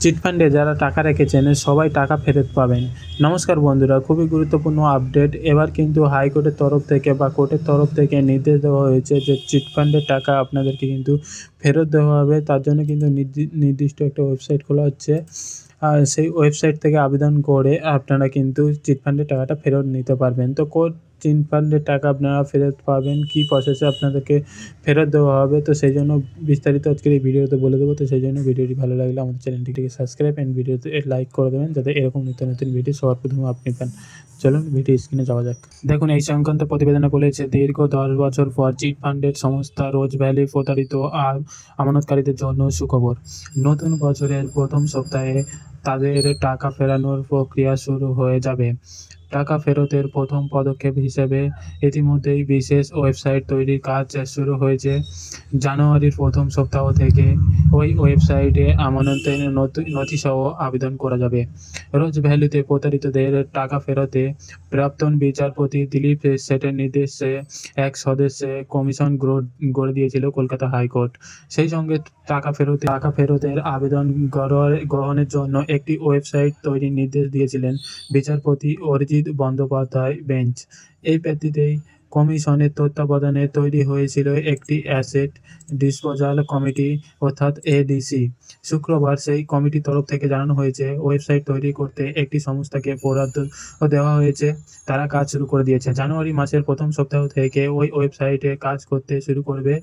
চিটফান্ডে যারা টাকা রেখেছেন সবাই টাকা ফেরত পাবেন। নমস্কার বন্ধুরা, খুবই গুরুত্বপূর্ণ আপডেট। এবার কিন্তু হাইকোর্টের তরফ থেকে বা কোর্টের তরফ থেকে নির্দেশ দেওয়া হয়েছে যে চিটফান্ডের টাকা আপনাদেরকে কিন্তু ফেরত দেওয়া হবে। তার জন্য কিন্তু নির্দিষ্ট একটা ওয়েবসাইট খোলা হচ্ছে, আর সেই ওয়েবসাইট থেকে আবেদন করে আপনারা কিন্তু চিটফান্ডের টাকাটা ফেরত নিতে পারবেন। তো চিটফান্ডের টাকা আপনারা ফেরত পাবেন, কী প্রসেসে আপনাদেরকে ফেরত দেওয়া হবে, তো সেই জন্য বিস্তারিত আজকের এই ভিডিওতে বলে দেবো। তো সেই জন্য ভিডিওটি ভালো লাগলে আমাদের চ্যানেলটিকে সাবস্ক্রাইব অ্যান্ড ভিডিওতে লাইক করে দেবেন, যাতে এরকম নিত্য নতুন ভিডিও সবার প্রথমে আপনি পান। চলুন ভিডিও স্ক্রিনে যাওয়া যাক। দেখুন, এই সংক্রান্ত প্রতিবেদনে বলেছে, দীর্ঘ 10 বছর পর চিটফান্ডের সংস্থা রোজ ভ্যালি প্রতারিত আর আমানতকারীদের জন্য সুখবর। নতুন বছরের প্রথম সপ্তাহে তাদের টাকা ফেরানোর প্রক্রিয়া শুরু হয়ে যাবে। টাকা ফেরতের প্রথম পদক্ষেপ হিসেবে ইতিমধ্যেই বিশেষ ওয়েবসাইট তৈরির কাজ শুরু হয়েছে। জানুয়ারির প্রথম সপ্তাহ থেকে ওই ওয়েবসাইটে আমানতের নথিসহ আবেদন করা যাবে। রোজ ভ্যালিতে প্রতারিতদের টাকা ফেরতে প্রাক্তন বিচারপতি দিলীপ শেঠের নির্দেশে এক সদস্যের কমিশন গড়ে দিয়েছিল কলকাতা হাইকোর্ট। সেই সঙ্গে টাকা ফেরতের আবেদন গ্রহণের জন্য একটি ওয়েবসাইট তৈরির নির্দেশ দিয়েছিলেন বিচারপতি অরিজিৎ বন্দ্যোপাধ্যায় বেঞ্চ। এই প্রেক্ষিতেই কমিশনের তত্ত্বাবধানে তৈরি হয়েছিল একটি অ্যাসেট ডিসপোজাল কমিটি অর্থাৎ এডিসি। শুক্রবার সেই কমিটির তরফ থেকে জানানো হয়েছে, ওয়েবসাইট তৈরি করতে একটি সংস্থাকে বরাদ্দ দেওয়া হয়েছে। তারা কাজ শুরু করে দিয়েছে। জানুয়ারি মাসের প্রথম সপ্তাহ থেকে ওই ওয়েবসাইটে কাজ করতে শুরু করবে।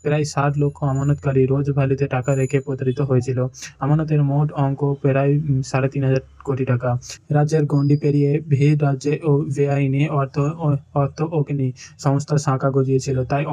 প্রায় 60 লক্ষ আমানতকারী রোজ ভ্যালিতে টাকা রেখে প্রতারিত হয়েছিল। আমানতের মোট অঙ্ক প্রায় 3.5 কোটি টাকা। রাজ্যের গণ্ডি পেরিয়ে ভিড় রাজ্যে ও বেআইনি অর্থ অগ্নি সংস্থার শাখা গজিয়েছিল। তাই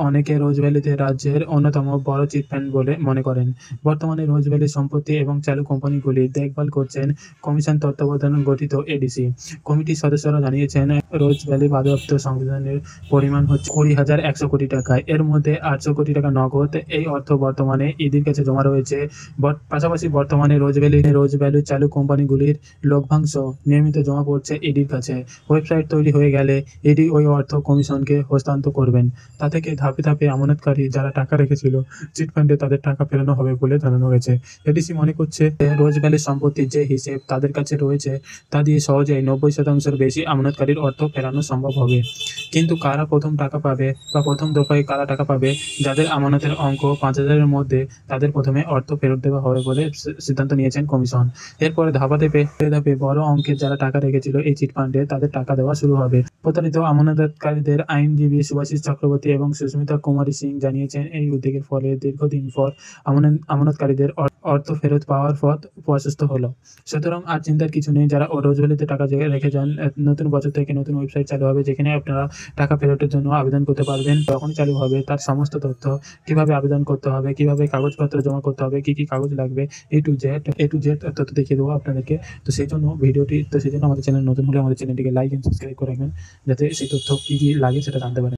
অনেকে রোজ ভ্যালিতে রাজ্যের অন্যতম বড় চিটফান্ড বলে মনে করেন। বর্তমানে রোজ ভ্যালির সম্পত্তি এবং চালু কোম্পানিগুলি দেখভাল করছেন কমিশন তত্ত্বাবধানে গঠিত এডিসি। কমিটির সদস্যরা জানিয়েছেন, রোজ ভ্যালি বাজেয়াপ্ত সম্পদের পরিমাণ হচ্ছে 20,100 কোটি টাকা। এর মধ্যে 800 কোটি টাকা নগদ। এই অর্থ বর্তমানে ইডির কাছে জমা রয়েছে। পাশাপাশি বর্তমানে রোজ ভ্যালির চালু কোম্পানিগুলির লভ্যাংশ নিয়মিত জমা পড়ছে ইডির কাছে। ওয়েবসাইট তৈরি হয়ে গেলে ইডি ওই অর্থ কমিশনকে হস্তান্তর করবেন। তা থেকে ধাপে ধাপে আমানতকারী যারা টাকা রেখেছিল চিটফান্ডে তাদের টাকা ফেরানো হবে বলে জানানো হয়েছে। এডিসি মনে করছে, রোজ ভ্যালির সম্পত্তির যে হিসেব তাদের কাছে রয়েছে তা দিয়ে সহজেই 90% বেশি আমানতকারীর অর্থ ফেরানো সম্ভব হবে। কিন্তু কারা প্রথম টাকা পাবে বা প্রথম দফায় কারা টাকা পাবে, যাদের আমানতের অঙ্ক 5,000-এর মধ্যে, তাদের প্রথমে অর্থ ফেরত দেওয়া হবে বলে সিদ্ধান্ত নিয়েছেন কমিশন। এরপরে ধাপে বড় অঙ্কের যারা টাকা রেখেছিল এই চিটফান্ডে তাদের টাকা দেওয়া শুরু হবে। প্রতারিত আমানতকারীদের আইনজীবী সুভাষিস চক্রবর্তী এবং সুস্মিতা কুমারী সিং জানিয়েছেন, এই উদ্যোগের ফলে দীর্ঘদিন পর আমানতকারীদের অর্থ ফেরত পাওয়ার পথ প্রশস্ত হলো। সুতরাং আর চিন্তার কিছু নেই। যারা রোজ ভ্যালিতে টাকা রেখে যান, নতুন বছর থেকে নতুন ওয়েবসাইট চালু হবে, যেখানে আপনারা টাকা ফেরতের জন্য আবেদন করতে পারবেন। যখনই চালু হবে তার সমস্ত তথ্য, কিভাবে আবেদন করতে হবে, কিভাবে কাগজপত্র জমা করতে হবে, কি কাগজ লাগবে, এ টু জেড তথ্য দেখিয়ে দেবো আপনাদেরকে। তো সেই জন্য আমাদের চ্যানেল নতুন হলে আমাদের চ্যানেলটিকে লাইক এন্ড সাবস্ক্রাইব করে রাখবেন, যাতে সেই তথ্য কি লাগে সেটা জানতে পারেন।